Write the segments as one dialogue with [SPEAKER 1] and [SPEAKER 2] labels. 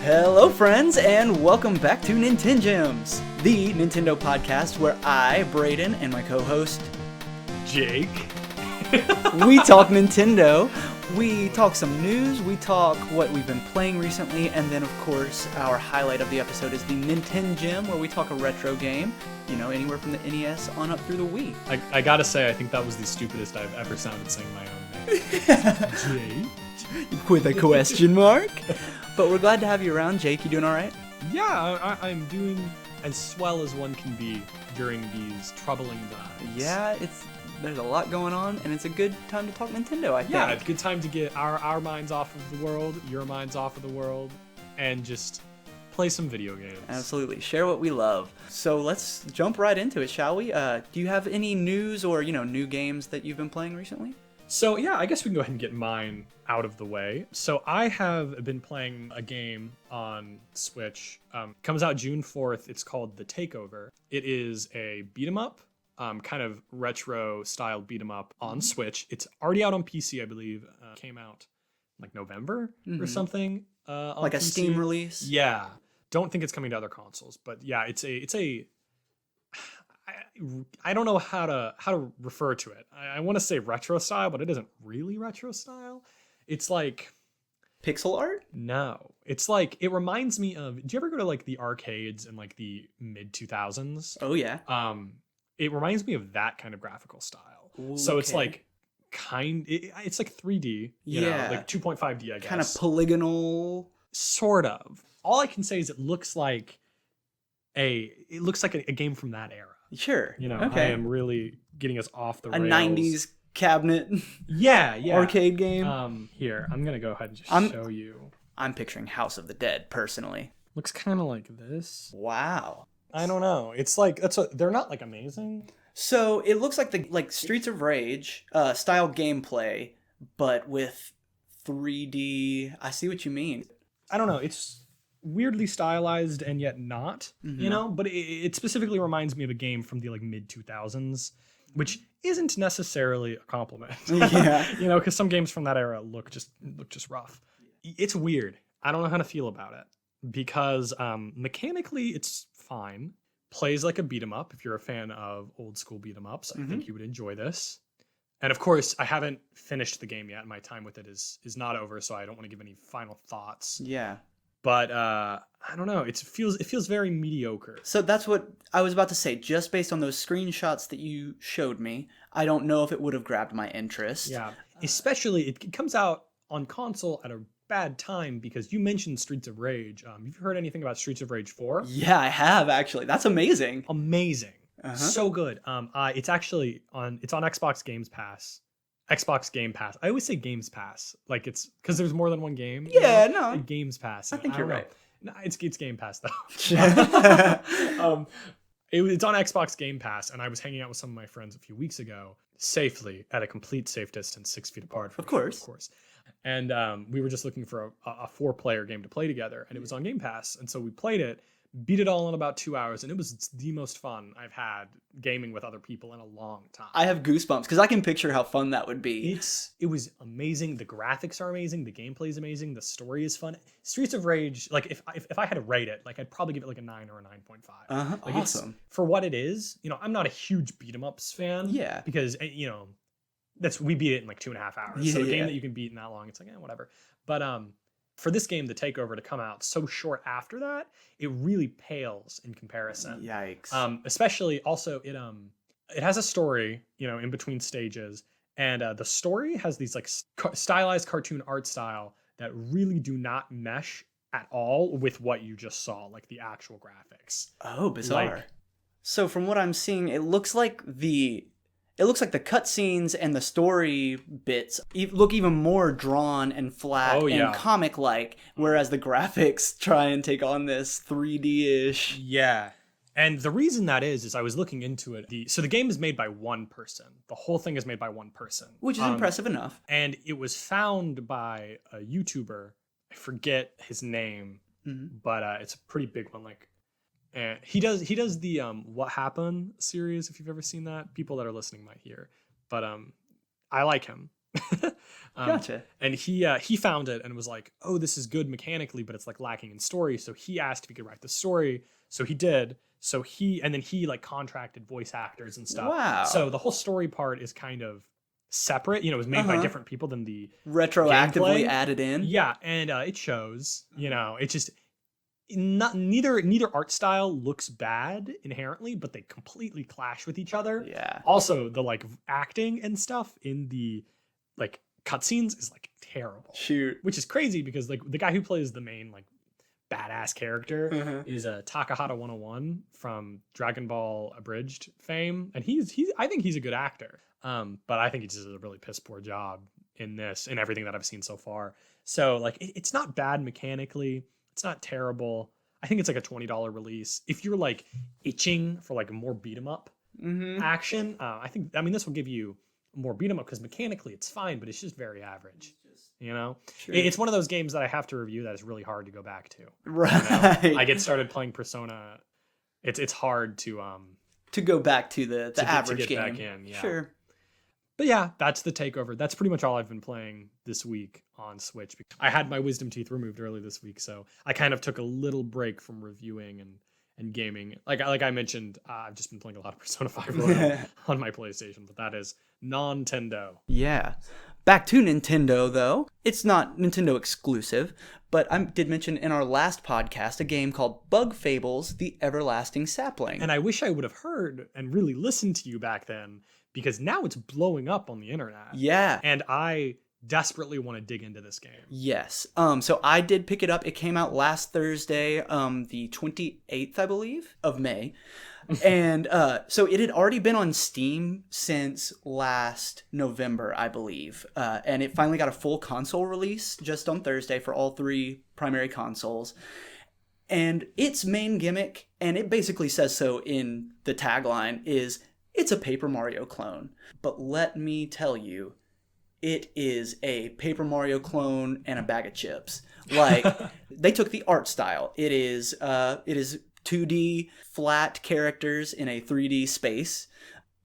[SPEAKER 1] Hello, friends, and welcome back to NintenGems, the Nintendo podcast where I, Braydon, and my co-host,
[SPEAKER 2] Jake,
[SPEAKER 1] we talk Nintendo. We talk some news, we talk what we've been playing recently, and then, of course, our highlight of the episode is the NintenGem, where we talk a retro game, anywhere from the NES on up through the Wii.
[SPEAKER 2] I gotta say, I think that was the stupidest I've ever sounded saying my own name. Jake?
[SPEAKER 1] With a question mark. But we're glad to have you around. Jake, you doing all right?
[SPEAKER 2] Yeah, I'm doing as well as one can be during these troubling times.
[SPEAKER 1] Yeah, there's a lot going on, and it's a good time to talk Nintendo, I think.
[SPEAKER 2] Yeah, it's a good time to get our minds off of the world, your minds off of the world, and just play some video games.
[SPEAKER 1] Absolutely. Share what we love. So let's jump right into it, shall we? Do you have any news or, new games that you've been playing recently?
[SPEAKER 2] So yeah, I guess we can go ahead and get mine out of the way. So I have been playing a game on Switch. Comes out June 4th. It's called The Takeover. It is a beat 'em up, kind of retro style beat 'em up on Switch. It's already out on PC, I believe. Came out like November or something. On
[SPEAKER 1] like a
[SPEAKER 2] PC.
[SPEAKER 1] Steam release?
[SPEAKER 2] Yeah. Don't think it's coming to other consoles, but yeah, I don't know how to refer to it. I want to say retro style, but it isn't really retro style. It's like
[SPEAKER 1] pixel art?
[SPEAKER 2] No. It's like it reminds me of, do you ever go to like the arcades in like the mid 2000s?
[SPEAKER 1] Oh yeah.
[SPEAKER 2] It reminds me of that kind of graphical style.
[SPEAKER 1] Ooh,
[SPEAKER 2] so it's
[SPEAKER 1] okay.
[SPEAKER 2] like it's like 3D, you know, like 2.5D, I guess.
[SPEAKER 1] Kind of polygonal.
[SPEAKER 2] Sort of. All I can say is it looks like a game from that era.
[SPEAKER 1] Sure.
[SPEAKER 2] I am really getting us off the rails.
[SPEAKER 1] A 90s cabinet.
[SPEAKER 2] Yeah.
[SPEAKER 1] Arcade game.
[SPEAKER 2] Here, I'm gonna go ahead and just show you.
[SPEAKER 1] I'm picturing House of the Dead, personally.
[SPEAKER 2] Looks kind of like this.
[SPEAKER 1] Wow.
[SPEAKER 2] I don't know. It's like they're not like amazing.
[SPEAKER 1] So it looks like the Streets of Rage style gameplay, but with 3D. I see what you mean.
[SPEAKER 2] I don't know. It's weirdly stylized and yet not, but it specifically reminds me of a game from the like mid 2000s, which isn't necessarily a compliment.
[SPEAKER 1] Yeah.
[SPEAKER 2] Because some games from that era look just rough. It's weird. I don't know how to feel about it because mechanically it's fine. Plays like a beat 'em up. If you're a fan of old school beat 'em ups, I think you would enjoy this. And of course, I haven't finished the game yet. My time with it is not over, so I don't want to give any final thoughts.
[SPEAKER 1] Yeah.
[SPEAKER 2] But I don't know. It feels very mediocre.
[SPEAKER 1] So that's what I was about to say. Just based on those screenshots that you showed me, I don't know if it would have grabbed my interest.
[SPEAKER 2] Yeah. Especially, it comes out on console at a bad time because you mentioned Streets of Rage. You've heard anything about Streets of Rage 4?
[SPEAKER 1] Yeah, I have, actually. That's amazing.
[SPEAKER 2] Amazing. So good. It's actually on Xbox Games Pass. Xbox Game Pass. I always say Games Pass, like it's because there's more than one game.
[SPEAKER 1] Yeah, no.
[SPEAKER 2] Like Games Pass.
[SPEAKER 1] I think you're right.
[SPEAKER 2] No, it's Game Pass though. It's on Xbox Game Pass, and I was hanging out with some of my friends a few weeks ago, safely at a complete safe distance, 6 feet apart.
[SPEAKER 1] Of course.
[SPEAKER 2] And we were just looking for a 4-player game to play together, and it was on Game Pass, and so we played it. Beat it all in about 2 hours, and it was the most fun I've had gaming with other people in a long time.
[SPEAKER 1] I have goosebumps because I can picture how fun that would be.
[SPEAKER 2] It was amazing. The graphics are amazing. The gameplay is amazing. The story is fun. Streets of Rage, like if I had to rate it, like I'd probably give it like a 9 or a 9.5. Like
[SPEAKER 1] awesome.
[SPEAKER 2] For what it is, I'm not a huge beat 'em ups fan.
[SPEAKER 1] Yeah.
[SPEAKER 2] Because we beat it in like 2.5 hours.
[SPEAKER 1] Yeah,
[SPEAKER 2] so a game that you can beat in that long, it's like whatever. But for this game, The Takeover, to come out so short after that, it really pales in comparison.
[SPEAKER 1] Yikes.
[SPEAKER 2] Especially, also, it has a story, in between stages, and the story has these like stylized cartoon art style that really do not mesh at all with what you just saw, like the actual graphics.
[SPEAKER 1] Oh, bizarre. So from what I'm seeing, it looks like the cutscenes and the story bits look even more drawn and flat and comic-like, whereas the graphics try and take on this 3D-ish.
[SPEAKER 2] Yeah. And the reason that is I was looking into it. So the game is made by one person. The whole thing is made by one person.
[SPEAKER 1] Which is impressive enough. And
[SPEAKER 2] it was found by a YouTuber. I forget his name, but it's a pretty big one. And he does the What Happened series, if you've ever seen that. People that are listening might hear. But I like him.
[SPEAKER 1] Gotcha.
[SPEAKER 2] And he found it and was like, oh, this is good mechanically, but it's like lacking in story. So he asked if he could write the story. So he did. And then he like contracted voice actors and stuff.
[SPEAKER 1] Wow.
[SPEAKER 2] So the whole story part is kind of separate. You know, it was made by different people than the
[SPEAKER 1] retroactively
[SPEAKER 2] gameplay.
[SPEAKER 1] Added in.
[SPEAKER 2] Yeah, and it shows. You know, it just neither art style looks bad inherently, but they completely clash with each other.
[SPEAKER 1] Yeah.
[SPEAKER 2] Also, the like acting and stuff in the like cutscenes is like terrible.
[SPEAKER 1] Shoot.
[SPEAKER 2] Which is crazy because like the guy who plays the main like badass character is Takahata 101 from Dragon Ball Abridged fame, and he's I think he's a good actor. But I think he just does a really piss poor job in this and everything that I've seen so far. So like it's not bad mechanically. It's not terrible. I think it's like a $20 release. If you're like itching for like a more beat 'em up action, I mean this will give you more beat 'em up because mechanically it's fine, but it's just very average. You know, it's one of those games that I have to review that is really hard to go back to.
[SPEAKER 1] Right.
[SPEAKER 2] You know? I get started playing Persona. It's hard to
[SPEAKER 1] go back to the average
[SPEAKER 2] to get
[SPEAKER 1] game.
[SPEAKER 2] Back in, yeah.
[SPEAKER 1] Sure.
[SPEAKER 2] But yeah, that's the takeover. That's pretty much all I've been playing this week on Switch. I had my wisdom teeth removed early this week, so I kind of took a little break from reviewing and gaming. Like I mentioned, I've just been playing a lot of Persona 5 on my PlayStation, but that is non-Nintendo.
[SPEAKER 1] Yeah. Back to Nintendo, though. It's not Nintendo exclusive, but I did mention in our last podcast a game called Bug Fables, The Everlasting Sapling.
[SPEAKER 2] And I wish I would have heard and really listened to you back then, because now it's blowing up on the internet.
[SPEAKER 1] Yeah.
[SPEAKER 2] And I desperately want to dig into this game.
[SPEAKER 1] Yes. So I did pick it up. It came out last Thursday, the 28th, I believe, of May. And so it had already been on Steam since last November, I believe. And it finally got a full console release just on Thursday for all three primary consoles. And its main gimmick, and it basically says so in the tagline, is it's a Paper Mario clone. But let me tell you, it is a Paper Mario clone and a bag of chips. Like, they took the art style. It is 2D flat characters in a 3D space.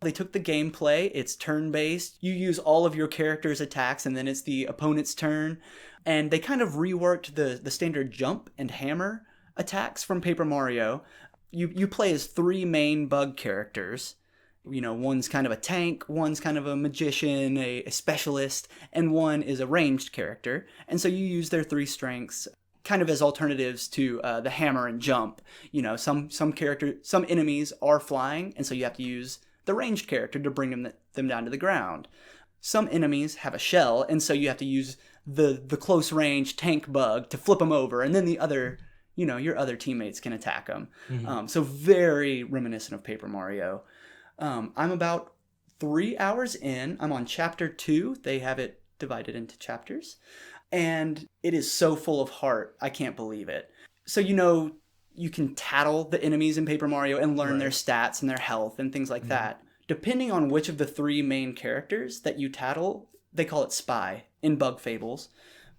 [SPEAKER 1] They took the gameplay. It's turn-based. You use all of your character's attacks, and then it's the opponent's turn. And they kind of reworked the standard jump and hammer attacks from Paper Mario. You play as three main bug characters. You know, one's kind of a tank, one's kind of a magician, a specialist, and one is a ranged character. And so you use their three strengths kind of as alternatives to the hammer and jump. You know, some enemies are flying, and so you have to use the ranged character to bring them down to the ground. Some enemies have a shell, and so you have to use the close range tank bug to flip them over, and then the other, you know, your other teammates can attack them. So very reminiscent of Paper Mario. I'm about 3 hours in. I'm on chapter 2. They have it divided into chapters. And it is so full of heart. I can't believe it. So, you know, you can tattle the enemies in Paper Mario and learn their stats and their health and things like that. Depending on which of the three main characters that you tattle, they call it Spy in Bug Fables.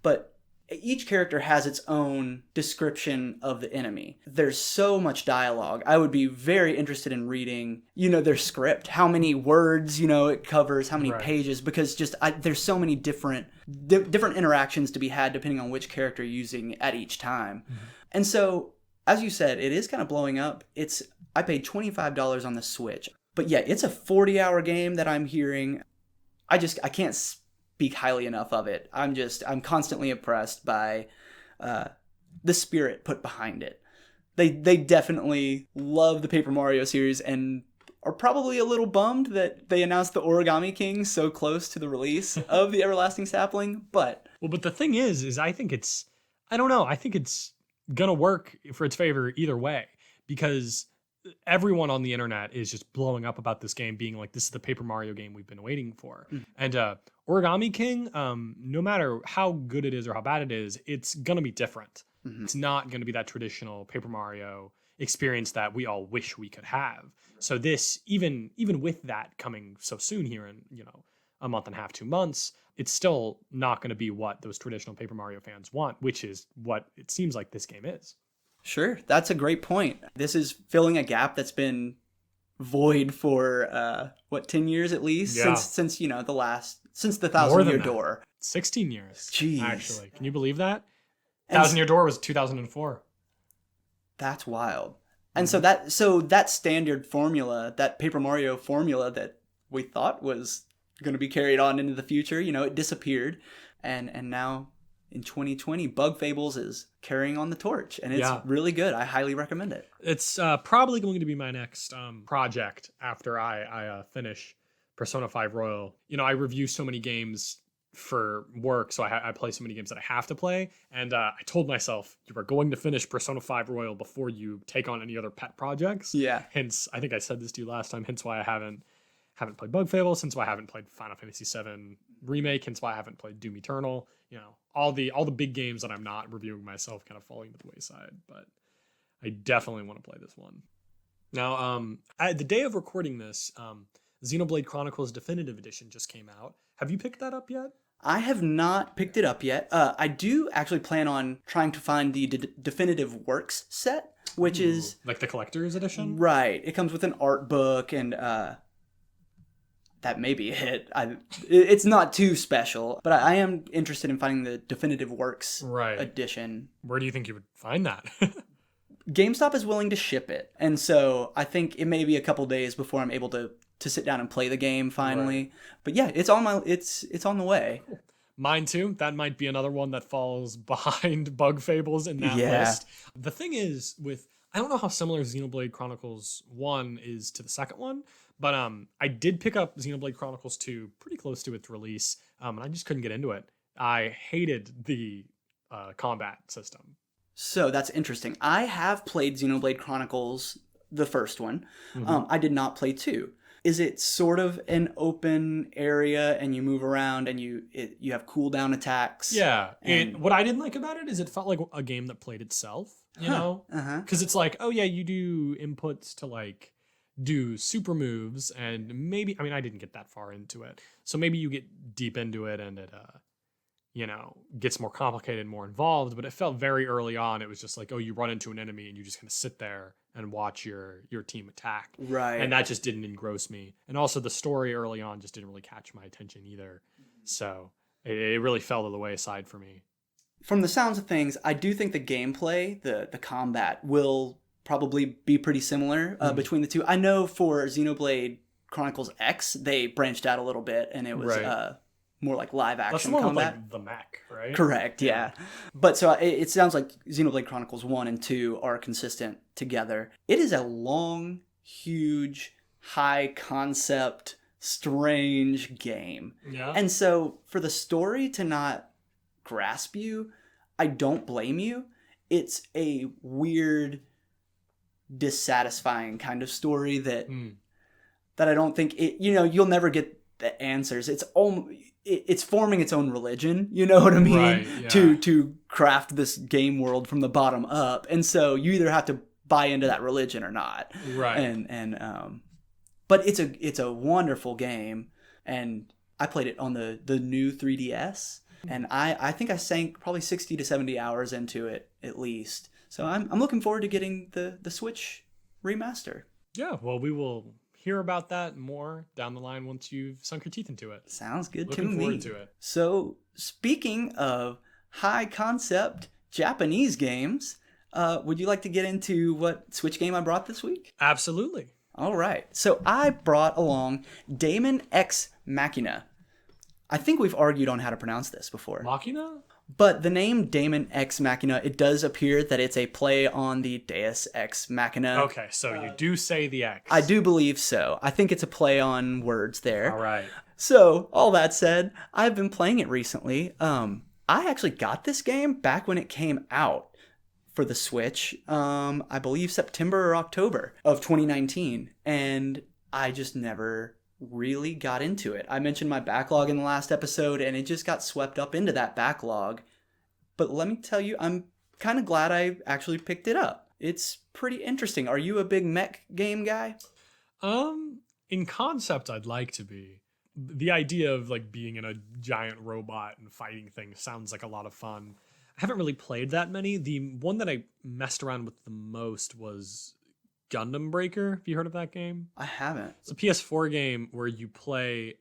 [SPEAKER 1] But each character has its own description of the enemy. There's so much dialogue. I would be very interested in reading, you know, their script, how many words, you know, it covers, how many pages, because there's so many different interactions to be had depending on which character you're using at each time. And so, as you said, it is kind of blowing up. I paid $25 on the Switch. But yeah, it's a 40-hour game that I'm hearing. I can't speak highly enough of it. I'm constantly impressed by the spirit put behind it. They definitely love the Paper Mario series and are probably a little bummed that they announced the Origami King so close to the release of the Everlasting Sapling. But
[SPEAKER 2] the thing is I think it's gonna work for its favor either way, because everyone on the internet is just blowing up about this game, being like, this is the Paper Mario game we've been waiting for. And Origami King, no matter how good it is or how bad it is, it's gonna be different. It's not gonna be that traditional Paper Mario experience that we all wish we could have. So this, even with that coming so soon here in, you know, a month and a half, 2 months, it's still not gonna be what those traditional Paper Mario fans want, which is what it seems like this game is.
[SPEAKER 1] Sure, that's a great point. This is filling a gap that's been void for 10 years at least,
[SPEAKER 2] Yeah.
[SPEAKER 1] since since the
[SPEAKER 2] More
[SPEAKER 1] Thousand
[SPEAKER 2] than
[SPEAKER 1] Year
[SPEAKER 2] that.
[SPEAKER 1] Door.
[SPEAKER 2] 16 years.
[SPEAKER 1] Jeez.
[SPEAKER 2] Actually. Can you believe that?
[SPEAKER 1] And
[SPEAKER 2] Thousand Year Door was 2004.
[SPEAKER 1] that's wild. And
[SPEAKER 2] Mm-hmm.
[SPEAKER 1] so that standard formula, that Paper Mario formula that we thought was going to be carried on into the future, it disappeared, and now in 2020, Bug Fables is carrying on the torch, and it's really good. I highly recommend it.
[SPEAKER 2] It's probably going to be my next project after I finish Persona 5 Royal. I review so many games for work, so I play so many games that I have to play, and I told myself you are going to finish Persona 5 Royal before you take on any other pet projects.
[SPEAKER 1] Yeah.
[SPEAKER 2] Hence, I think I said this to you last time. Hence why I haven't played Bug Fables. Hence why I haven't played Final Fantasy VII Remake. Hence why I haven't played Doom Eternal. All the big games that I'm not reviewing myself kind of falling to the wayside, but I definitely want to play this one. Now, the day of recording this, Xenoblade Chronicles Definitive Edition just came out. Have you picked that up yet?
[SPEAKER 1] I have not picked it up yet. I do actually plan on trying to find the Definitive Works set, which is...
[SPEAKER 2] like the collector's edition?
[SPEAKER 1] Right. It comes with an art book, and that may be it. It's not too special, but I am interested in finding the Definitive Works edition.
[SPEAKER 2] Where do you think you would find that?
[SPEAKER 1] GameStop is willing to ship it, and so I think it may be a couple days before I'm able to sit down and play the game finally. Right. But yeah, it's on the way.
[SPEAKER 2] Cool. Mine too. That might be another one that falls behind Bug Fables in that list. The thing is, I don't know how similar Xenoblade Chronicles 1 is to the second one, but I did pick up Xenoblade Chronicles 2 pretty close to its release, and I just couldn't get into it. I hated the combat system.
[SPEAKER 1] So that's interesting. I have played Xenoblade Chronicles, the first one. Mm-hmm. I did not play 2. Is it sort of an open area and you move around and you have cooldown attacks?
[SPEAKER 2] Yeah. What I didn't like about it is it felt like a game that played itself, you know? Because it's like, oh yeah, you do inputs to like do super moves, and maybe, I didn't get that far into it. So maybe you get deep into it and it gets more complicated, more involved, but it felt very early on. It was just like, oh, you run into an enemy and you just kind of sit there and watch your team attack.
[SPEAKER 1] Right.
[SPEAKER 2] And that just didn't engross me. And also the story early on just didn't really catch my attention either. So it really fell to the wayside for me.
[SPEAKER 1] From the sounds of things, I do think the gameplay, the combat, will probably be pretty similar between the two. I know for Xenoblade Chronicles X, they branched out a little bit, and it was... more like live action.
[SPEAKER 2] That's the one
[SPEAKER 1] combat.
[SPEAKER 2] With like the mech, right?
[SPEAKER 1] Correct, yeah. But so it sounds like Xenoblade Chronicles 1 and 2 are consistent together. It is a long, huge, high concept, strange game.
[SPEAKER 2] Yeah.
[SPEAKER 1] And so for the story to not grasp you, I don't blame you. It's a weird, dissatisfying kind of story that I don't think you'll never get the answers. It's forming its own religion, you know what I mean?
[SPEAKER 2] Right, yeah.
[SPEAKER 1] To craft this game world from the bottom up. And so you either have to buy into that religion or not.
[SPEAKER 2] Right.
[SPEAKER 1] But it's a wonderful game, and I played it on the new 3DS, and I think I sank probably 60 to 70 hours into it at least. So I'm looking forward to getting the Switch remaster.
[SPEAKER 2] Yeah, well, we will hear about that more down the line once you've sunk your teeth into it.
[SPEAKER 1] Sounds good to me.
[SPEAKER 2] Looking forward to it.
[SPEAKER 1] So, speaking of high concept Japanese games, would you like to get into what Switch game I brought this week?
[SPEAKER 2] Absolutely.
[SPEAKER 1] All right. So, I brought along Daemon X Machina. I think we've argued on how to pronounce this before.
[SPEAKER 2] Machina?
[SPEAKER 1] But the name Daemon X Machina, it does appear that it's a play on the Deus Ex Machina.
[SPEAKER 2] Okay, so you do say the X.
[SPEAKER 1] I do believe so. I think it's a play on words there.
[SPEAKER 2] All right.
[SPEAKER 1] So, all that said, I've been playing it recently. I actually got this game back when it came out for the Switch, I believe September or October of 2019. And I just never really got into it. I mentioned my backlog in the last episode, and it just got swept up into that backlog. But let me tell you, I'm kind of glad I actually picked it up. It's pretty interesting. Are you a big mech game guy?
[SPEAKER 2] In concept, I'd like to be. The idea of like being in a giant robot and fighting things sounds like a lot of fun. I haven't really played that many. The one that I messed around with the most was Gundam Breaker. Have you heard of that game?
[SPEAKER 1] I haven't.
[SPEAKER 2] It's a PS4 game where you play.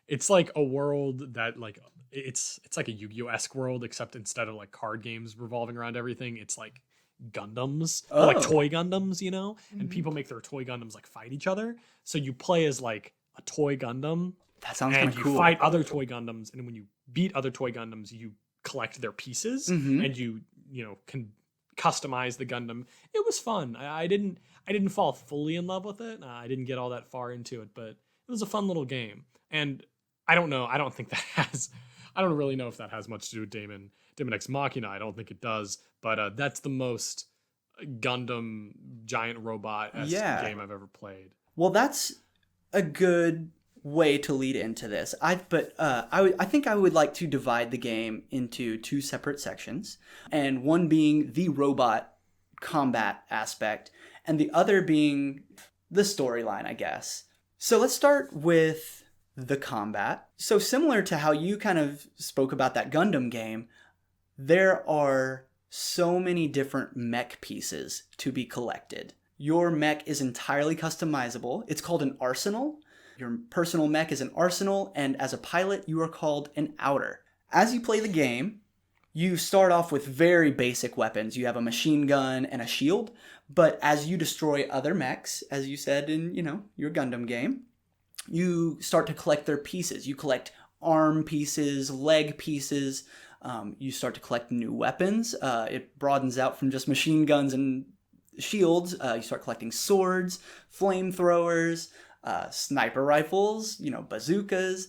[SPEAKER 2] It's like a world that like it's like a Yu-Gi-Oh-esque world, except instead of like card games revolving around everything, it's like Gundams, or like toy Gundams, you know. And people make their toy Gundams like fight each other. So you play as like a toy Gundam.
[SPEAKER 1] That sounds kind of cool.
[SPEAKER 2] And you fight other toy Gundams, and when you beat other toy Gundams, you collect their pieces, and you know can customize the Gundam. It was fun. I didn't fall fully in love with it. I didn't get all that far into it, but it was a fun little game. And I don't know. I don't think that has. I don't really know if that has much to do with Daemon Ex Machina. I don't think it does. But that's the most Gundam giant robot game I've ever played.
[SPEAKER 1] Well, that's a good way to lead into this. I think I would like to divide the game into two separate sections, and one being the robot combat aspect, and the other being the storyline, I guess. So let's start with the combat. So similar to how you kind of spoke about that Gundam game, there are so many different mech pieces to be collected. Your mech is entirely customizable. It's called an arsenal. Your personal mech is an arsenal, and as a pilot, you are called an outer. As you play the game, you start off with very basic weapons. You have a machine gun and a shield, but as you destroy other mechs, as you said in, your Gundam game, you start to collect their pieces. You collect arm pieces, leg pieces. You start to collect new weapons. It broadens out from just machine guns and shields. You start collecting swords, flamethrowers, sniper rifles, bazookas.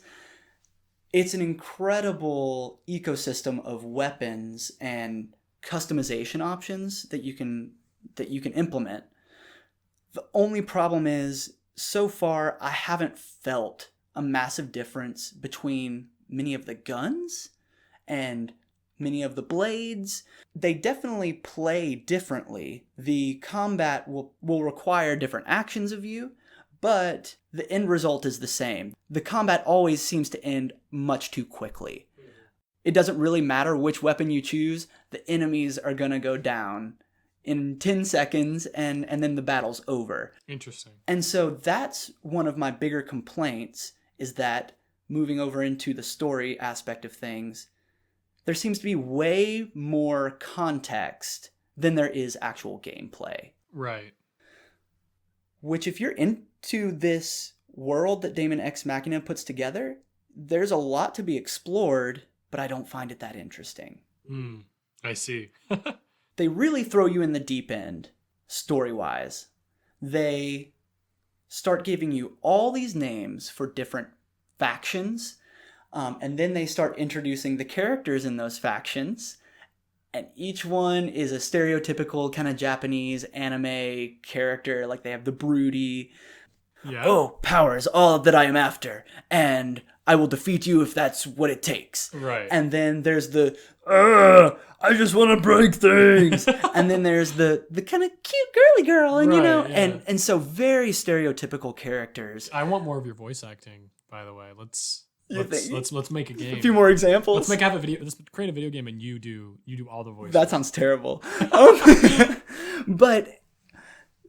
[SPEAKER 1] It's an incredible ecosystem of weapons and customization options that you can implement. The only problem is, so far, I haven't felt a massive difference between many of the guns and many of the blades. They definitely play differently. The combat will require different actions of you, but the end result is the same. The combat always seems to end much too quickly. It doesn't really matter which weapon you choose. The enemies are going to go down in 10 seconds, and then the battle's over.
[SPEAKER 2] Interesting.
[SPEAKER 1] And so that's one of my bigger complaints, is that moving over into the story aspect of things, there seems to be way more context than there is actual gameplay.
[SPEAKER 2] Right.
[SPEAKER 1] Which, if you're into this world that Daemon Ex Machina puts together, there's a lot to be explored, but I don't find it that interesting.
[SPEAKER 2] I see.
[SPEAKER 1] They really throw you in the deep end, story-wise. They start giving you all these names for different factions, and then they start introducing the characters in those factions, and each one is a stereotypical kind of Japanese anime character. Like, they have the broody, oh, power is all that I am after, and I will defeat you if that's what it takes.
[SPEAKER 2] Right.
[SPEAKER 1] And then there's the, I just want to break things. And then there's the kind of cute girly girl, and and so very stereotypical characters.
[SPEAKER 2] I want more of your voice acting, by the way. Let's make a game.
[SPEAKER 1] A few more examples.
[SPEAKER 2] Let's create a video game, and you do all the voices.
[SPEAKER 1] That sounds terrible. But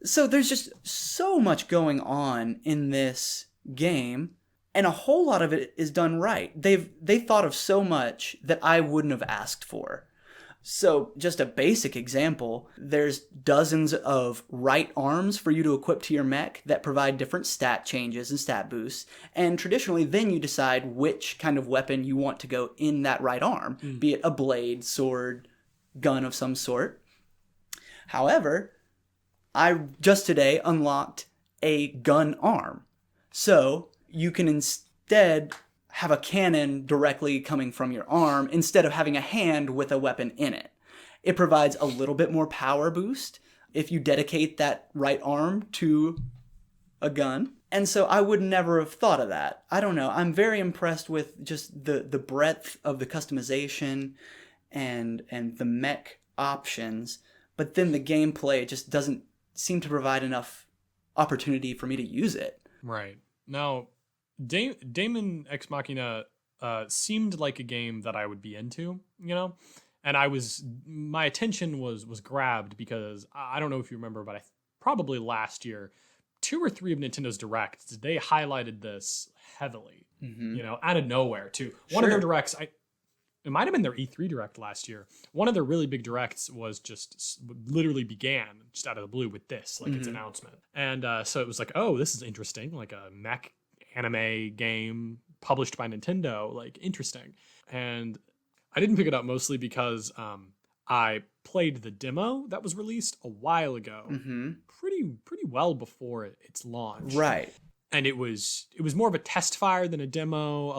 [SPEAKER 1] so there's just so much going on in this game, and a whole lot of it is done right. They thought of so much that I wouldn't have asked for. So just a basic example, there's dozens of right arms for you to equip to your mech that provide different stat changes and stat boosts. And traditionally, then you decide which kind of weapon you want to go in that right arm, be it a blade, sword, gun of some sort. However, I just today unlocked a gun arm. So you can instead have a cannon directly coming from your arm instead of having a hand with a weapon in it. It provides a little bit more power boost if you dedicate that right arm to a gun. And so I would never have thought of that. I don't know. I'm very impressed with just the breadth of the customization and the mech options, but then the gameplay just doesn't seem to provide enough opportunity for me to use it.
[SPEAKER 2] Right. Now, Daemon Ex Machina seemed like a game that I would be into, and my attention was grabbed because I don't know if you remember, but probably last year, 2 or 3 of Nintendo's Directs, they highlighted this heavily, out of nowhere too. One of their Directs, it might have been their E3 Direct last year. One of their really big Directs was just literally began just out of the blue with this, like its announcement. And so it was like, oh, this is interesting, like a mech anime game published by Nintendo, like interesting. And I didn't pick it up mostly because I played the demo that was released a while ago, pretty well before its launch.
[SPEAKER 1] Right.
[SPEAKER 2] And it was more of a test fire than a demo.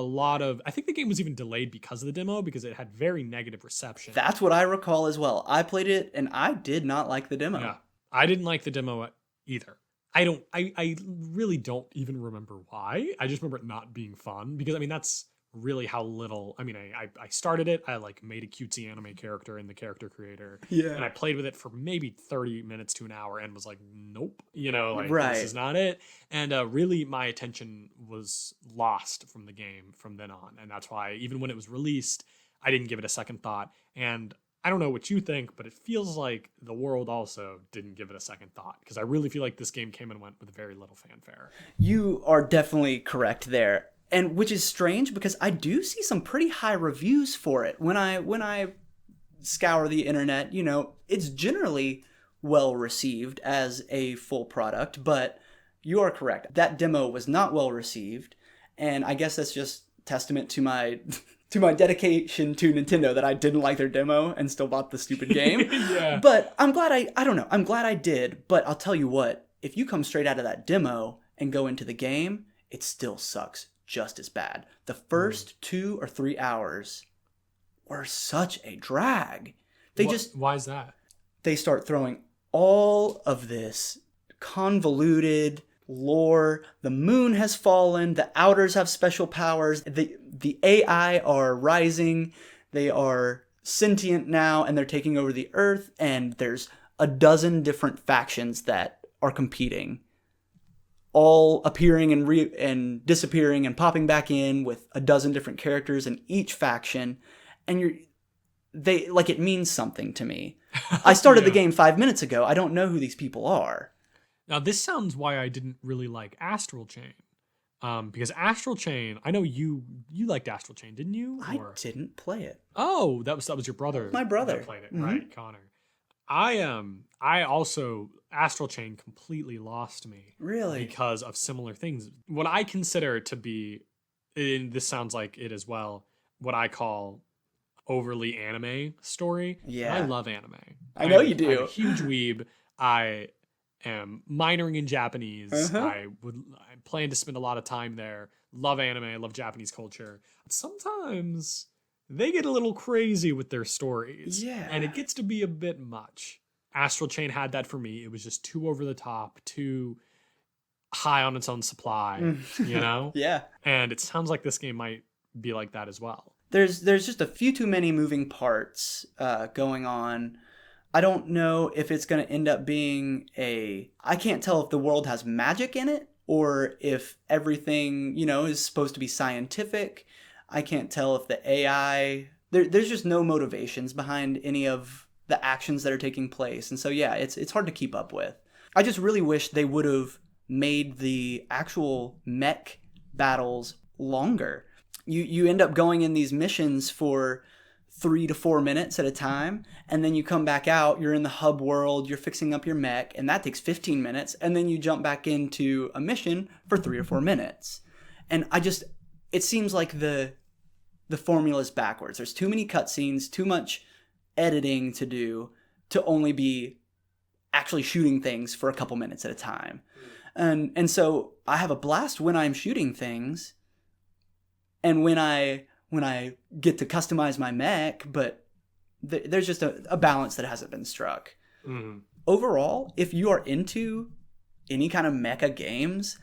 [SPEAKER 2] I think the game was even delayed because of the demo, because it had very negative reception.
[SPEAKER 1] That's what I recall as well. I played it and I did not like the demo.
[SPEAKER 2] Yeah, I didn't like the demo either. I really don't even remember why. I just remember it not being fun, because that's really how little. I started it. I like made a cutesy anime character in the character creator.
[SPEAKER 1] Yeah.
[SPEAKER 2] And I played with it for maybe 30 minutes to an hour and was like, nope,
[SPEAKER 1] right.
[SPEAKER 2] This is not it. And really my attention was lost from the game from then on. And that's why even when it was released, I didn't give it a second thought. And I don't know what you think, but it feels like the world also didn't give it a second thought, because I really feel like this game came and went with very little fanfare.
[SPEAKER 1] You are definitely correct there. And which is strange, because I do see some pretty high reviews for it. When I scour the internet, it's generally well received as a full product, but you are correct. That demo was not well received, and I guess that's just testament to my dedication to Nintendo that I didn't like their demo and still bought the stupid game.
[SPEAKER 2] Yeah.
[SPEAKER 1] But I'm glad I don't know. I'm glad I did, but I'll tell you what, if you come straight out of that demo and go into the game, it still sucks just as bad. The first 2 or 3 hours were such a drag.
[SPEAKER 2] Why is that?
[SPEAKER 1] They start throwing all of this convoluted lore. The moon has fallen. The Outers have special powers. The AI are rising. They are sentient now, and they're taking over the Earth. And there's a dozen different factions that are competing, all appearing and disappearing and popping back in with a dozen different characters in each faction. And it means something to me. I started the game 5 minutes ago. I don't know who these people are.
[SPEAKER 2] Now, this sounds why I didn't really like Astral Chain. Because Astral Chain, I know you liked Astral Chain, didn't you?
[SPEAKER 1] I didn't play it.
[SPEAKER 2] Oh, that was your brother.
[SPEAKER 1] My brother
[SPEAKER 2] that played it, right, Connor. I also, Astral Chain completely lost me.
[SPEAKER 1] Really?
[SPEAKER 2] Because of similar things. What I consider to be, and this sounds like it as well, what I call overly anime story.
[SPEAKER 1] Yeah.
[SPEAKER 2] I love anime.
[SPEAKER 1] I know you do.
[SPEAKER 2] I'm a huge weeb. I am minoring in Japanese. I plan to spend a lot of time there. Love anime. I love Japanese culture. Sometimes they get a little crazy with their stories.
[SPEAKER 1] Yeah.
[SPEAKER 2] And it gets to be a bit much. Astral Chain had that for me. It was just too over the top, too high on its own supply,
[SPEAKER 1] Yeah.
[SPEAKER 2] And it sounds like this game might be like that as well.
[SPEAKER 1] There's just a few too many moving parts going on. I don't know if it's going to end up being I can't tell if the world has magic in it or if everything, is supposed to be scientific. I can't tell if the AI... There's just no motivations behind any of the actions that are taking place. And so, yeah, it's hard to keep up with. I just really wish they would have made the actual mech battles longer. You end up going in these missions for 3 to 4 minutes at a time, and then you come back out, you're in the hub world, you're fixing up your mech, and that takes 15 minutes, and then you jump back into a mission for 3 or 4 minutes. And it seems like the formula's backwards. There's too many cutscenes, too much editing to do to only be actually shooting things for a couple minutes at a time. And so I have a blast when I'm shooting things, and when I get to customize my mech, but there's just a balance that hasn't been struck.
[SPEAKER 2] Mm-hmm.
[SPEAKER 1] Overall, if you are into any kind of mecha games,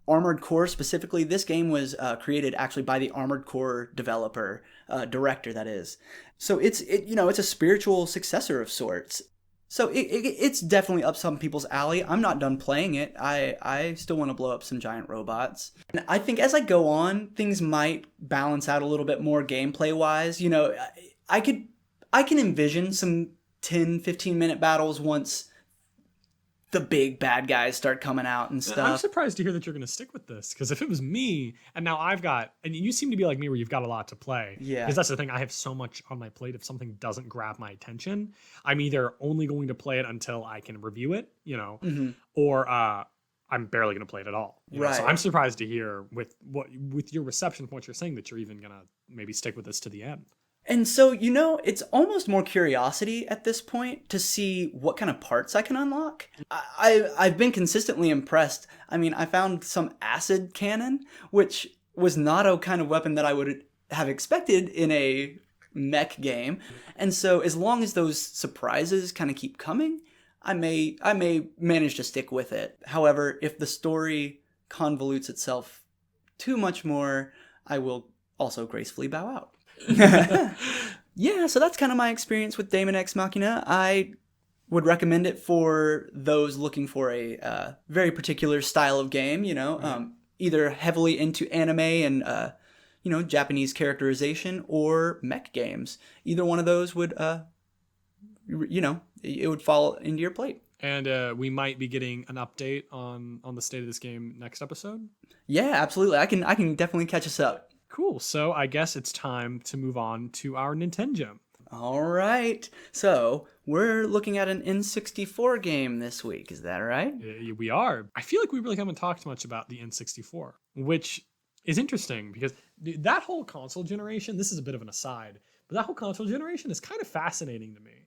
[SPEAKER 1] Armored Core specifically, this game was created actually by the Armored Core developer, director that is. So it's a spiritual successor of sorts. So it's definitely up some people's alley. I'm not done playing it. I still want to blow up some giant robots. And I think as I go on, things might balance out a little bit more gameplay-wise. I can envision some 10, 15-minute battles once the big bad guys start coming out and stuff.
[SPEAKER 2] I'm surprised to hear that you're going to stick with this, because if it was me, and now and you seem to be like me where you've got a lot to play.
[SPEAKER 1] Yeah.
[SPEAKER 2] Because that's the thing, I have so much on my plate. If something doesn't grab my attention, I'm either only going to play it until I can review it, or I'm barely going to play it at all.
[SPEAKER 1] Right.
[SPEAKER 2] So I'm surprised to hear with your reception from what you're saying that you're even going to maybe stick with this to the end.
[SPEAKER 1] And so, it's almost more curiosity at this point to see what kind of parts I can unlock. I've been consistently impressed. I mean, I found some acid cannon, which was not a kind of weapon that I would have expected in a mech game. And so as long as those surprises kind of keep coming, I may manage to stick with it. However, if the story convolutes itself too much more, I will also gracefully bow out. Yeah, so that's kind of my experience with Daemon X Machina. I would recommend it for those looking for a very particular style of game, either heavily into anime and Japanese characterization, or mech games. Either one of those would it would fall into your plate.
[SPEAKER 2] And we might be getting an update on the state of this game next episode.
[SPEAKER 1] Yeah, absolutely. I can definitely catch us up.
[SPEAKER 2] Cool. So I guess it's time to move on to our NintenGem.
[SPEAKER 1] All right. So we're looking at an N64 game this week. Is that right?
[SPEAKER 2] We are. I feel like we really haven't talked much about the N64, which is interesting because that whole console generation, this is a bit of an aside, but that whole console generation is kind of fascinating to me.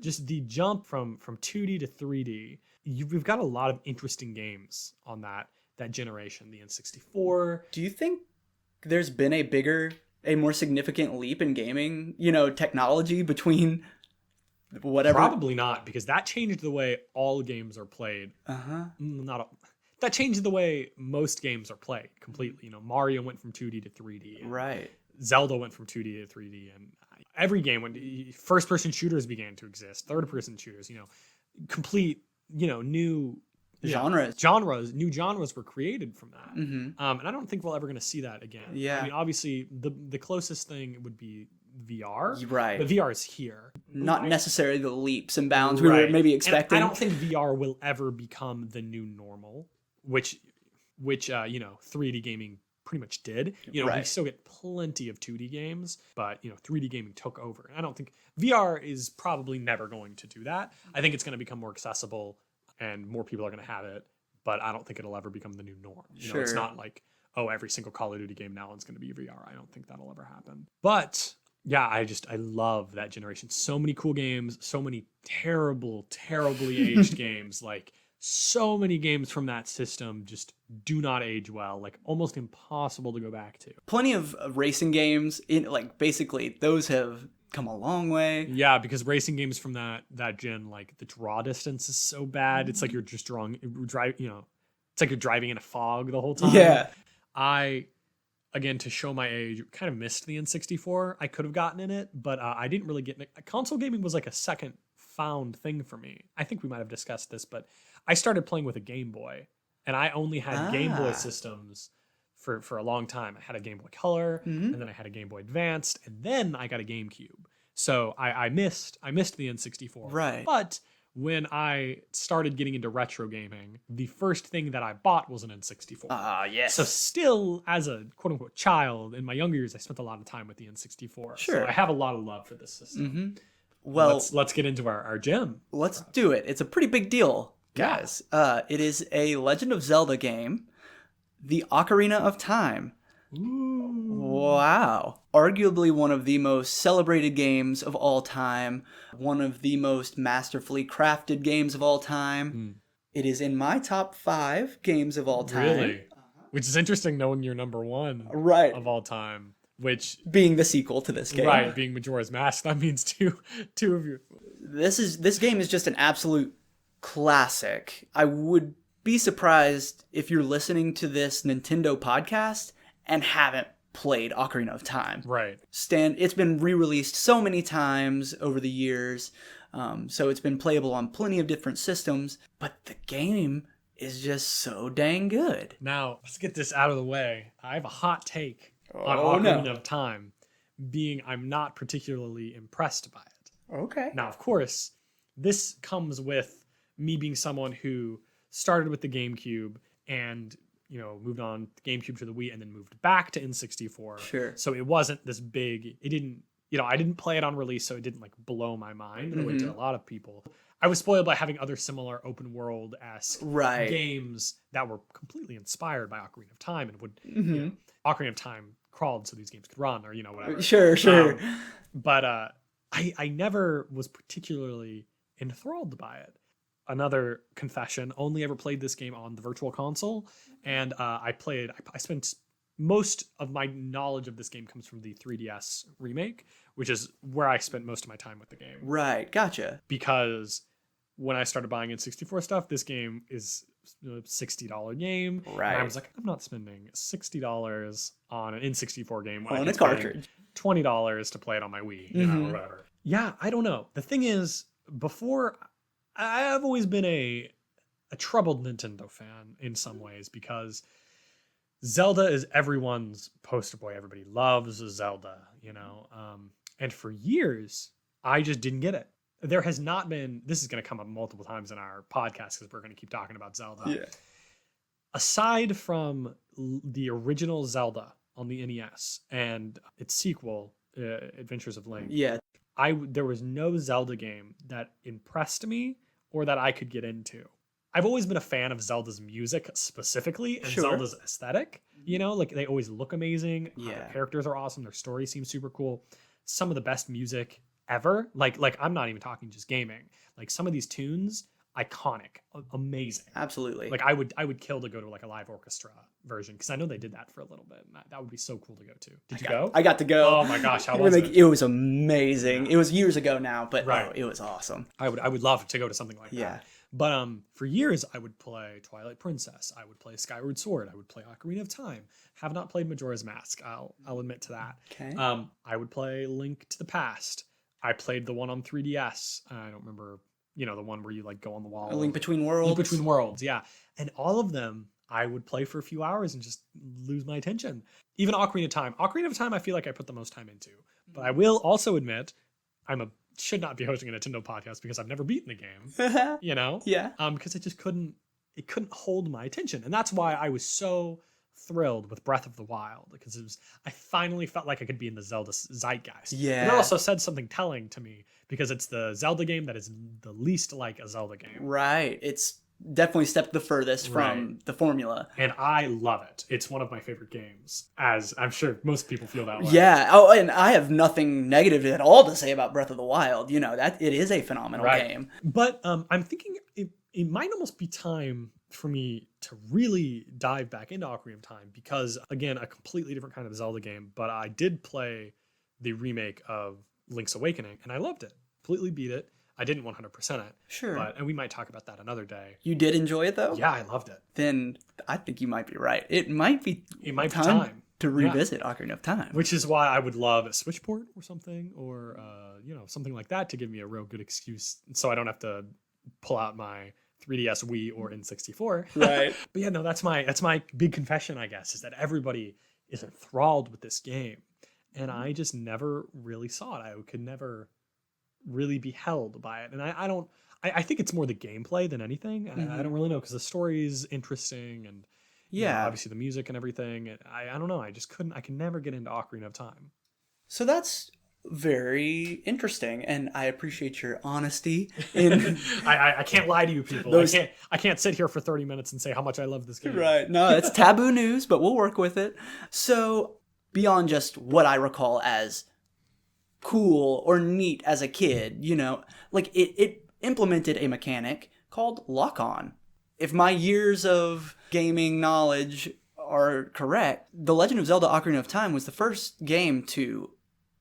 [SPEAKER 2] Just the jump from 2D to 3D. We've got a lot of interesting games on that generation, the N64.
[SPEAKER 1] Do you think there's been a more significant leap in gaming, technology between whatever?
[SPEAKER 2] Probably not, because that changed the way all games are played. That changed the way most games are played completely. Mario went from 2D to 3D.
[SPEAKER 1] Right.
[SPEAKER 2] Zelda went from 2D to 3D, and every game first-person shooters began to exist, third-person shooters. Complete, new new genres were created from that. And I don't think we're ever going to see that again.
[SPEAKER 1] Yeah.
[SPEAKER 2] I mean, obviously the closest thing would be VR.
[SPEAKER 1] Right.
[SPEAKER 2] But VR is here.
[SPEAKER 1] Not necessarily the leaps and bounds we were maybe expecting.
[SPEAKER 2] And I don't think VR will ever become the new normal, which 3D gaming pretty much did. We still get plenty of 2D games, but 3D gaming took over. And I don't think VR is probably never going to do that. I think it's going to become more accessible and more people are going to have it, but I don't think it'll ever become the new norm.
[SPEAKER 1] Sure.
[SPEAKER 2] It's not like, every single Call of Duty game now is going to be VR. I don't think that'll ever happen. But yeah, I love that generation. So many cool games, so many terribly aged games. Like, so many games from that system just do not age well, like almost impossible to go back to.
[SPEAKER 1] Plenty of racing games, basically those have come a long way.
[SPEAKER 2] Yeah, because racing games from that gen, like the draw distance is so bad. It's like you're just it's like you're driving in a fog the whole time.
[SPEAKER 1] Yeah.
[SPEAKER 2] Again, to show my age, kind of missed the N64. I could have gotten in it, but I didn't really get in it. Console gaming was like a second found thing for me. I think we might have discussed this, but I started playing with a Game Boy, and I only had Game Boy systems for a long time. I had a Game Boy Color, and then I had a Game Boy Advanced, and then I got a GameCube. So I missed the N64.
[SPEAKER 1] Right.
[SPEAKER 2] But when I started getting into retro gaming, the first thing that I bought was an N64.
[SPEAKER 1] Yes.
[SPEAKER 2] So still, as a quote-unquote child, in my younger years, I spent a lot of time with the N64.
[SPEAKER 1] Sure.
[SPEAKER 2] So I have a lot of love for this system.
[SPEAKER 1] Mm-hmm. Well,
[SPEAKER 2] let's get into our gem.
[SPEAKER 1] Let's do it. It's a pretty big deal, guys. Yeah. It is a Legend of Zelda game, the Ocarina of Time.
[SPEAKER 2] Ooh.
[SPEAKER 1] Wow. Arguably one of the most celebrated games of all time, one of the most masterfully crafted games of all time. It is in my top 5 games of all time.
[SPEAKER 2] Really? Which is interesting, knowing you're number 1 of all time. Which
[SPEAKER 1] being the sequel to this game,
[SPEAKER 2] right? Being Majora's Mask, that means two of your.
[SPEAKER 1] This game is just an absolute classic. I would be surprised if you're listening to this Nintendo podcast and haven't played Ocarina of Time.
[SPEAKER 2] Right.
[SPEAKER 1] It's been re-released so many times over the years, so it's been playable on plenty of different systems. But the game is just so dang good.
[SPEAKER 2] Now let's get this out of the way. I have a hot take on Ocarina of Time, being I'm not particularly impressed by it.
[SPEAKER 1] Okay.
[SPEAKER 2] Now, of course, this comes with me being someone who started with the GameCube and moved on GameCube to the Wii and then moved back to N64.
[SPEAKER 1] Sure.
[SPEAKER 2] So it wasn't this big. It didn't. I didn't play it on release, so it didn't like blow my mind the way it did a lot of people. I was spoiled by having other similar open world-esque games that were completely inspired by Ocarina of Time and would Ocarina of Time crawled so these games could run or whatever.
[SPEAKER 1] Sure.
[SPEAKER 2] But I never was particularly enthralled by it. Another confession, only ever played this game on the Virtual Console, and I spent most of my knowledge of this game comes from the 3DS remake, which is where I spent most of my time with the game.
[SPEAKER 1] Right, gotcha.
[SPEAKER 2] Because when I started buying N64 stuff, this game is a $60 game.
[SPEAKER 1] Right.
[SPEAKER 2] And I was like, I'm not spending $60 on an N64 game
[SPEAKER 1] when on a cartridge.
[SPEAKER 2] $20 to play it on my Wii, or whatever. Yeah, I don't know. The thing is, before, I've always been a troubled Nintendo fan in some ways because Zelda is everyone's poster boy. Everybody loves Zelda, and for years, I just didn't get it. There has not been, this is going to come up multiple times in our podcast because we're going to keep talking about Zelda.
[SPEAKER 1] Yeah.
[SPEAKER 2] Aside from the original Zelda on the NES and its sequel, Adventures of Link, there was no Zelda game that impressed me or that I could get into. I've always been a fan of Zelda's music specifically and Zelda's aesthetic. Like they always look amazing. Their characters are awesome. Their story seems super cool. Some of the best music ever. Like I'm not even talking just gaming. Like some of these tunes, iconic, amazing.
[SPEAKER 1] Absolutely.
[SPEAKER 2] Like I would kill to go to like a live orchestra version because I know they did that for a little bit. And that would be so cool to go to. Did you go?
[SPEAKER 1] I got to go.
[SPEAKER 2] Oh my gosh, how was it?
[SPEAKER 1] It was amazing. It was years ago now, but it was awesome.
[SPEAKER 2] I would love to go to something like that. But for years, I would play Twilight Princess. I would play Skyward Sword. I would play Ocarina of Time. Have not played Majora's Mask. I'll admit to that.
[SPEAKER 1] Okay.
[SPEAKER 2] I would play Link to the Past. I played the one on 3DS. I don't remember, the one where you like go on the wall.
[SPEAKER 1] A Link Between Worlds.
[SPEAKER 2] Link Between Worlds, yeah. And all of them, I would play for a few hours and just lose my attention. Even Ocarina of Time. Ocarina of Time, I feel like I put the most time into. But I will also admit, should not be hosting a Nintendo podcast because I've never beaten the game,
[SPEAKER 1] Yeah.
[SPEAKER 2] Because it couldn't hold my attention. And that's why I was so thrilled with Breath of the Wild because I finally felt like I could be in the Zelda zeitgeist.
[SPEAKER 1] Yeah.
[SPEAKER 2] And it also said something telling to me because it's the Zelda game that is the least like a Zelda game.
[SPEAKER 1] Right. It's definitely stepped the furthest from the formula.
[SPEAKER 2] And I love it. It's one of my favorite games, as I'm sure most people feel that way.
[SPEAKER 1] Yeah. Oh, and I have nothing negative at all to say about Breath of the Wild. That it is a phenomenal game.
[SPEAKER 2] But I'm thinking it might almost be time for me to really dive back into Ocarina of Time because, again, a completely different kind of Zelda game. But I did play the remake of Link's Awakening, and I loved it. Completely beat it. I didn't 100% it.
[SPEAKER 1] Sure.
[SPEAKER 2] And we might talk about that another day.
[SPEAKER 1] You did enjoy it, though?
[SPEAKER 2] Yeah, I loved it.
[SPEAKER 1] Then I think you might be right. It might be
[SPEAKER 2] time
[SPEAKER 1] to revisit Ocarina of Time.
[SPEAKER 2] Which is why I would love a Switch port or something, or something like that to give me a real good excuse so I don't have to pull out my 3DS, Wii, or N64.
[SPEAKER 1] Right.
[SPEAKER 2] But yeah, no, that's my big confession, I guess, is that everybody is enthralled with this game. And I just never really saw it. I could never really be held by it. And I think it's more the gameplay than anything. I don't really know because the story is interesting and obviously the music and everything. And I don't know. I can never get into Ocarina of Time.
[SPEAKER 1] So that's very interesting, and I appreciate your honesty. In
[SPEAKER 2] I can't lie to you people. I can't sit here for 30 minutes and say how much I love this game.
[SPEAKER 1] Right. No, it's taboo news, but we'll work with it. So beyond just what I recall as cool or neat as a kid, it implemented a mechanic called lock-on. If my years of gaming knowledge are correct, The Legend of Zelda Ocarina of Time was the first game to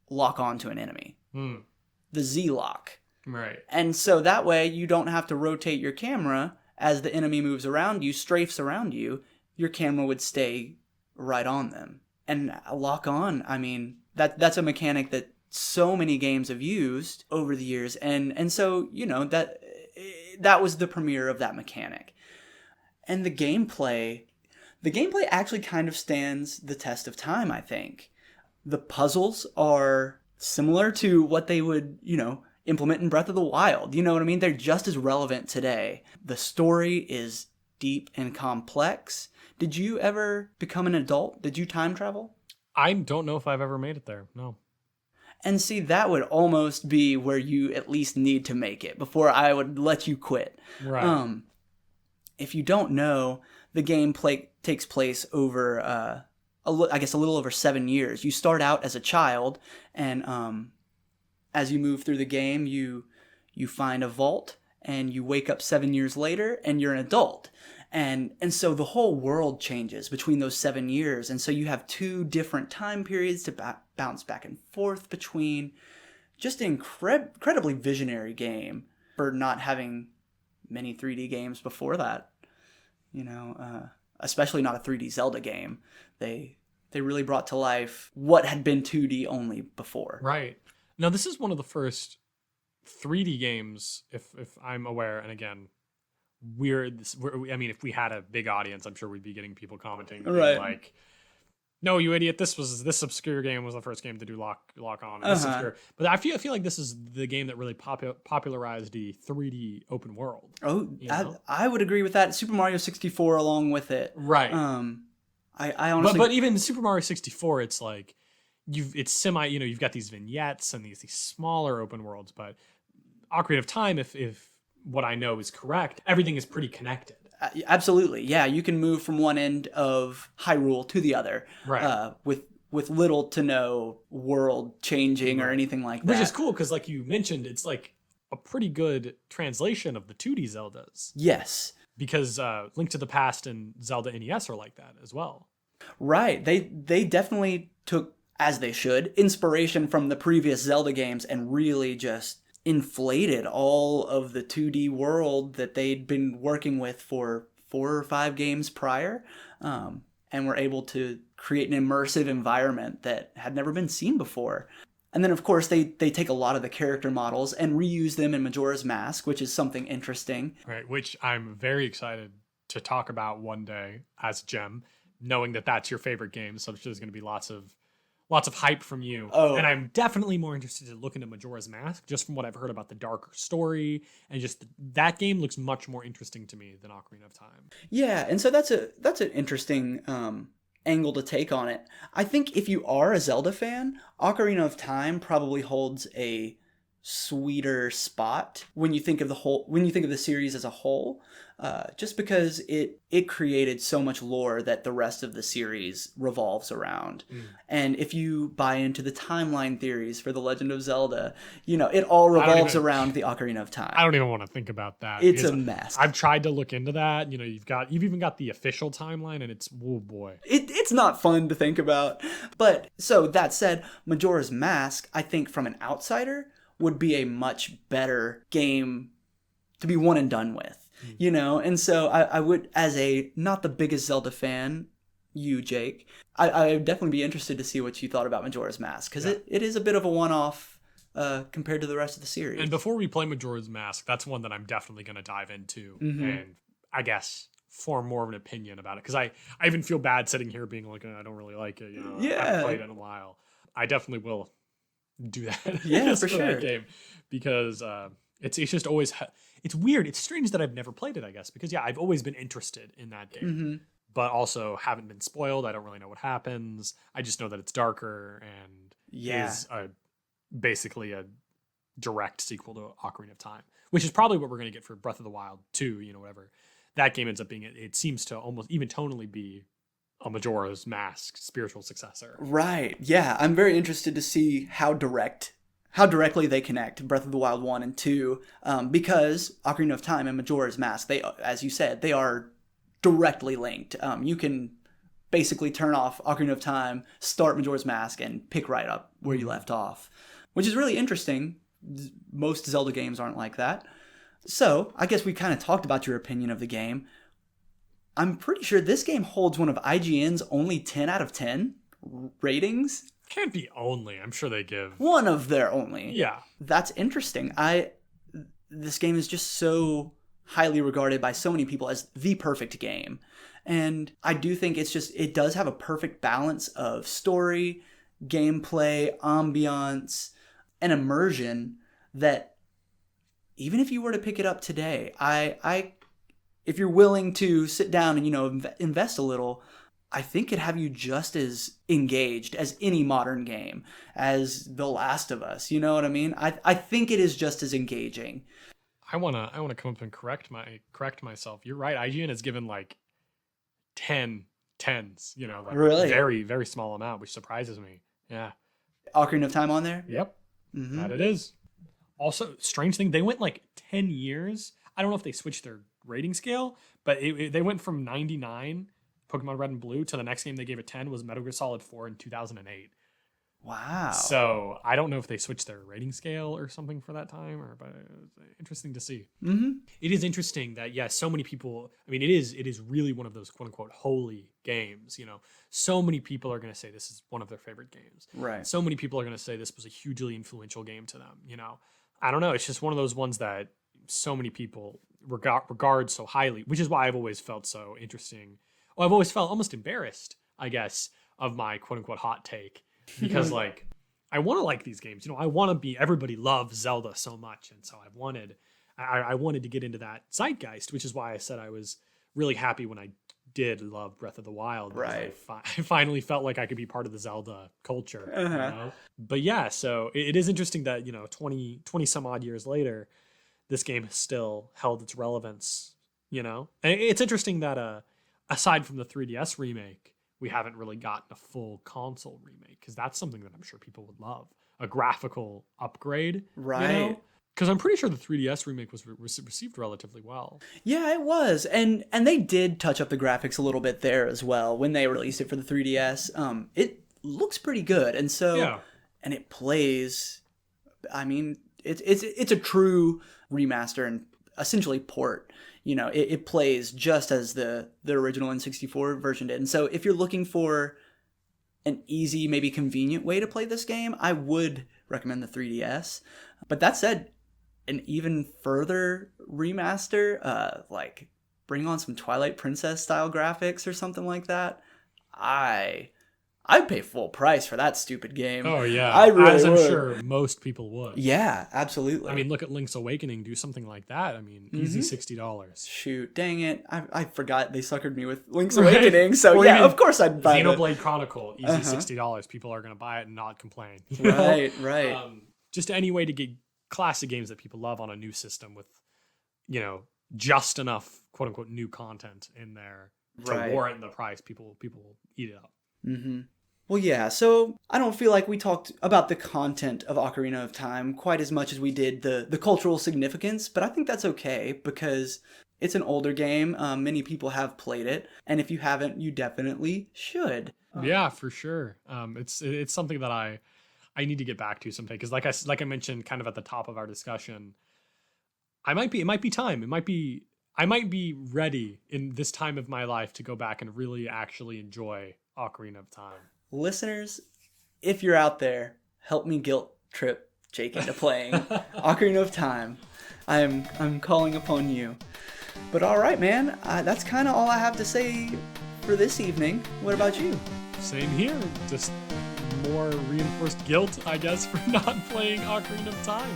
[SPEAKER 1] lock on to an enemy. The Z-lock.
[SPEAKER 2] Right.
[SPEAKER 1] And so that way you don't have to rotate your camera as the enemy moves around you, strafes around you, your camera would stay right on them. And lock on, that's a mechanic that so many games have used over the years, and so that was the premiere of that mechanic. And the gameplay actually kind of stands the test of time, I think. The puzzles are similar to what they would implement in Breath of the Wild. You know what I mean? They're just as relevant today. The story is deep and complex. Did you ever become an adult? Did you time travel?
[SPEAKER 2] I don't know if I've ever made it there. No.
[SPEAKER 1] And see, that would almost be where you at least need to make it before I would let you quit.
[SPEAKER 2] Right.
[SPEAKER 1] If you don't know, the game takes place over, I guess, a little over 7 years. You start out as a child, and as you move through the game, you find a vault, and you wake up 7 years later, and you're an adult. And so the whole world changes between those 7 years. And so you have 2 different time periods to bounce back and forth between. Just an incredibly visionary game for not having many 3D games before that. You know, especially not a 3D Zelda game. They really brought to life what had been 2D only before.
[SPEAKER 2] Right. Now, this is one of the first 3D games, if I'm aware, and again, I mean, if we had a big audience, I'm sure we'd be getting people commenting,
[SPEAKER 1] right?
[SPEAKER 2] Like, "No, you idiot! This obscure game was the first game to do lock on." This obscure. But I feel like this is the game that really popularized the 3D open world.
[SPEAKER 1] Oh, I would agree with that. Super Mario 64 along with it,
[SPEAKER 2] right?
[SPEAKER 1] I honestly,
[SPEAKER 2] but even Super Mario 64, it's like it's semi. You know, you've got these vignettes and these smaller open worlds, but Ocarina of Time, if what I know is correct, everything is pretty connected.
[SPEAKER 1] Absolutely, yeah. You can move from one end of Hyrule to the other,
[SPEAKER 2] right?
[SPEAKER 1] With little to no world changing or anything like that.
[SPEAKER 2] Which is cool because, like you mentioned, it's like a pretty good translation of the 2D Zeldas.
[SPEAKER 1] Yes,
[SPEAKER 2] because Link to the Past and Zelda NES are like that as well.
[SPEAKER 1] Right. They definitely took, as they should, inspiration from the previous Zelda games and really just inflated all of the 2D world that they'd been working with for 4 or 5 games prior, and were able to create an immersive environment that had never been seen before. And then, of course, they take a lot of the character models and reuse them in Majora's Mask, which is something interesting.
[SPEAKER 2] Right, which I'm very excited to talk about one day as Gem, knowing that that's your favorite game. So I'm sure there's going to be lots of hype from you.
[SPEAKER 1] Oh.
[SPEAKER 2] And I'm definitely more interested to look into Majora's Mask, just from what I've heard about the darker story, and just that game looks much more interesting to me than Ocarina of Time.
[SPEAKER 1] Yeah, and so that's an interesting angle to take on it. I think if you are a Zelda fan, Ocarina of Time probably holds a sweeter spot when you think of the series as a whole, just because it created so much lore that the rest of the series revolves around. And if you buy into the timeline theories for the Legend of Zelda, you know, it all revolves around the Ocarina of Time.
[SPEAKER 2] I don't even want to think about that.
[SPEAKER 1] It's a mess.
[SPEAKER 2] I've tried to look into that. You know, you've even got the official timeline, and it's, oh boy,
[SPEAKER 1] it's not fun to think about. But so that said, Majora's Mask, I think from an outsider, would be a much better game to be one and done with, you know? And so I would, as a not the biggest Zelda fan, you, Jake, I would definitely be interested to see what you thought about Majora's Mask, because it is a bit of a one-off compared to the rest of the series.
[SPEAKER 2] And before we play Majora's Mask, that's one that I'm definitely going to dive into, and I guess form more of an opinion about it, because I even feel bad sitting here being like, I don't really like it, you know? I haven't played it in a while. I definitely will do that.
[SPEAKER 1] Yeah, for
[SPEAKER 2] sure.
[SPEAKER 1] That
[SPEAKER 2] game, because it's just always it's weird. It's strange that I've never played it, I guess, because I've always been interested in that game, but also haven't been spoiled. I don't really know what happens. I just know that it's darker and is basically a direct sequel to Ocarina of Time, which is probably what we're going to get for Breath of the Wild 2, you know, whatever that game ends up being. It seems to almost even tonally be a Majora's Mask spiritual successor.
[SPEAKER 1] Right. Yeah, I'm very interested to see how directly they connect Breath of the Wild 1 and 2, because Ocarina of Time and Majora's Mask, they, as you said, they are directly linked. You can basically turn off Ocarina of Time, start Majora's Mask, and pick right up where you left off, which is really interesting. Most Zelda games aren't like that. So, I guess we kind of talked about your opinion of the game. I'm pretty sure this game holds one of IGN's only 10 out of 10 ratings.
[SPEAKER 2] Can't be only. I'm sure they give
[SPEAKER 1] one of their only.
[SPEAKER 2] Yeah.
[SPEAKER 1] That's interesting. This game is just so highly regarded by so many people as the perfect game. And I do think it does have a perfect balance of story, gameplay, ambiance, and immersion that even if you were to pick it up today, if you're willing to sit down and, invest a little, I think it'd have you just as engaged as any modern game, as The Last of Us. You know what I mean? I think it is just as engaging.
[SPEAKER 2] I wanna come up and correct myself. You're right. IGN has given like 10 tens, like
[SPEAKER 1] really
[SPEAKER 2] very, very small amount, which surprises me. Yeah.
[SPEAKER 1] Ocarina of Time on there?
[SPEAKER 2] Yep. Mm-hmm. That it is. Also, strange thing, they went like 10 years. I don't know if they switched their rating scale, but they went from 99 Pokemon Red and Blue to the next game they gave it 10 was Metal Gear Solid 4 in 2008.
[SPEAKER 1] Wow.
[SPEAKER 2] So I don't know if they switched their rating scale or something for that time, but it's interesting to see.
[SPEAKER 1] Mm-hmm.
[SPEAKER 2] It is interesting that, so many people, I mean, it is really one of those quote unquote holy games. So many people are going to say this is one of their favorite games.
[SPEAKER 1] Right.
[SPEAKER 2] So many people are going to say this was a hugely influential game to them. I don't know. It's just one of those ones that so many people regard so highly, which is why I've always felt so interesting. Well, I've always felt almost embarrassed, I guess, of my quote unquote hot take. Because I want to like these games, I want to be, everybody loves Zelda so much. And so I wanted to get into that zeitgeist, which is why I said I was really happy when I did love Breath of the Wild.
[SPEAKER 1] Right.
[SPEAKER 2] I finally felt like I could be part of the Zelda culture.
[SPEAKER 1] Uh-huh.
[SPEAKER 2] But yeah, so it is interesting that, 20 some odd years later, this game has still held its relevance, And it's interesting that aside from the 3DS remake, we haven't really gotten a full console remake, because that's something that I'm sure people would love. A graphical upgrade.
[SPEAKER 1] Right.
[SPEAKER 2] Because I'm pretty sure the 3DS remake was received relatively well.
[SPEAKER 1] Yeah, it was. And they did touch up the graphics a little bit there as well when they released it for the 3DS. It looks pretty good. And so,
[SPEAKER 2] yeah.
[SPEAKER 1] And it plays, I mean, it's a true remaster and essentially port. It plays just as the original N64 version did. And so if you're looking for an easy, maybe convenient way to play this game, I would recommend the 3DS. But that said, an even further remaster, like bring on some Twilight Princess style graphics or something like that, I'd pay full price for that stupid game.
[SPEAKER 2] Oh, yeah.
[SPEAKER 1] I really
[SPEAKER 2] As I'm
[SPEAKER 1] would.
[SPEAKER 2] sure most people would.
[SPEAKER 1] Yeah, absolutely.
[SPEAKER 2] I mean, look at Link's Awakening. Do something like that. I mean, easy $60.
[SPEAKER 1] Shoot, dang it. I forgot they suckered me with Link's Awakening. So,
[SPEAKER 2] or
[SPEAKER 1] yeah, of course I'd buy it.
[SPEAKER 2] Xenoblade Chronicle, easy $60. People are going to buy it and not complain.
[SPEAKER 1] Right.
[SPEAKER 2] Just any way to get classic games that people love on a new system with, just enough quote-unquote new content in there to warrant the price. People will eat it up.
[SPEAKER 1] Mm-hmm. Well, yeah, so I don't feel like we talked about the content of Ocarina of Time quite as much as we did the cultural significance, but I think that's okay because it's an older game. Many people have played it, and if you haven't, you definitely should.
[SPEAKER 2] Yeah, for sure. It's something that I need to get back to someday, because like I mentioned kind of at the top of our discussion, it might be time. I might be ready in this time of my life to go back and really actually enjoy Ocarina of Time.
[SPEAKER 1] Listeners, if you're out there, help me guilt trip Jake into playing Ocarina of Time. I'm calling upon you. But all right, man, that's kind of all I have to say for this evening. What about you?
[SPEAKER 2] Same here. Just more reinforced guilt, I guess, for not playing Ocarina of Time.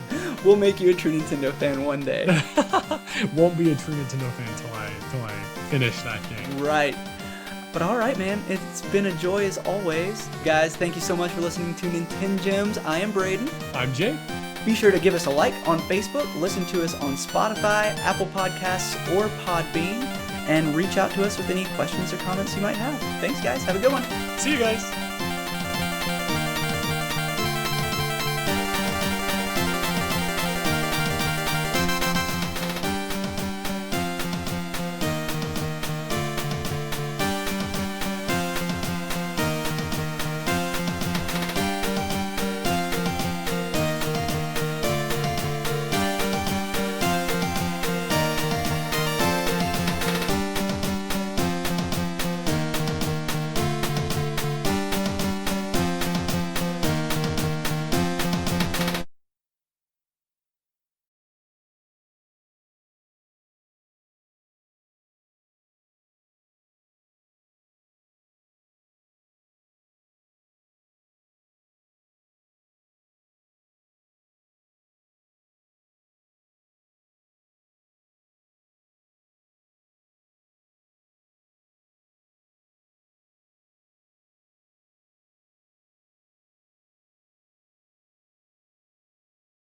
[SPEAKER 1] We'll make you a true Nintendo fan one day.
[SPEAKER 2] Won't be a true Nintendo fan till I finish that game.
[SPEAKER 1] Right. But all right, man, it's been a joy as always. Guys, thank you so much for listening to NintenGems. I am Braydon.
[SPEAKER 2] I'm Jake.
[SPEAKER 1] Be sure to give us a like on Facebook, listen to us on Spotify, Apple Podcasts, or Podbean, and reach out to us with any questions or comments you might have. Thanks, guys. Have a good one.
[SPEAKER 2] See you guys.